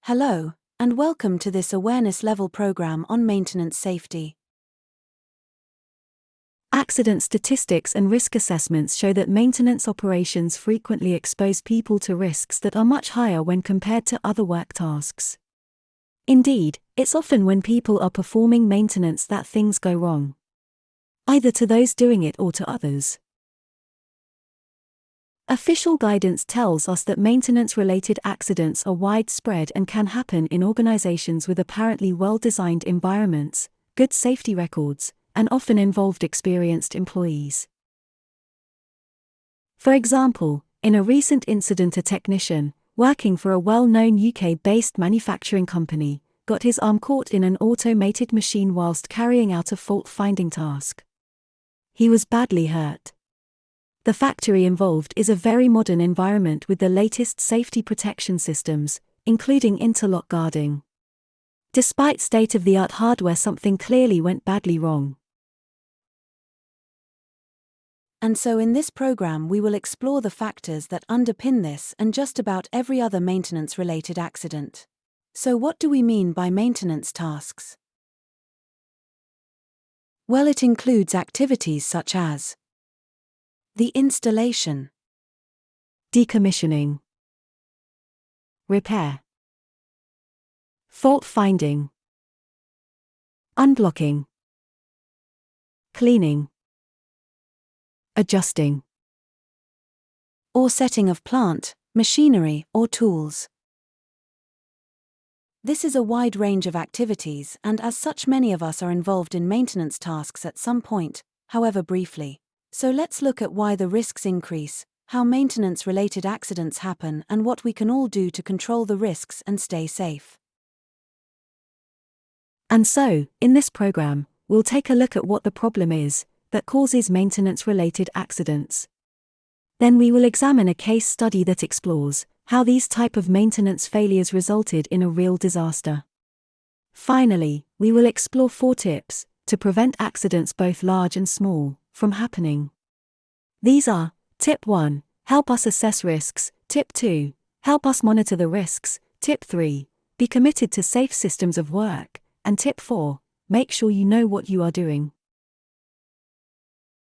Hello, and welcome to this awareness level program on maintenance safety. Accident statistics and risk assessments show that maintenance operations frequently expose people to risks that are much higher when compared to other work tasks. Indeed, it's often when people are performing maintenance that things go wrong, either to those doing it or to others. Official guidance tells us that maintenance-related accidents are widespread and can happen in organizations with apparently well-designed environments, good safety records, and often involved experienced employees. For example, in a recent incident, a technician, working for a well-known UK-based manufacturing company, got his arm caught in an automated machine whilst carrying out a fault-finding task. He was badly hurt. The factory involved is a very modern environment with the latest safety protection systems, including interlock guarding. Despite state-of-the-art hardware, something clearly went badly wrong. And so in this program we will explore the factors that underpin this and just about every other maintenance-related accident. So what do we mean by maintenance tasks? Well, it includes activities such as the installation, Decommissioning, repair, fault finding, unblocking, cleaning, adjusting, or setting of plant, machinery, or tools. This is a wide range of activities, and as such, many of us are involved in maintenance tasks at some point, however briefly. So let's look at why the risks increase, how maintenance-related accidents happen, and what we can all do to control the risks and stay safe. And so, in this program, we'll take a look at what the problem is that causes maintenance-related accidents. Then we will examine a case study that explores how these type of maintenance failures resulted in a real disaster. Finally, we will explore 4 tips to prevent accidents, both large and small, from happening. These are: Tip 1, help us assess risks; Tip 2, help us monitor the risks; Tip 3, be committed to safe systems of work; and Tip 4, make sure you know what you are doing.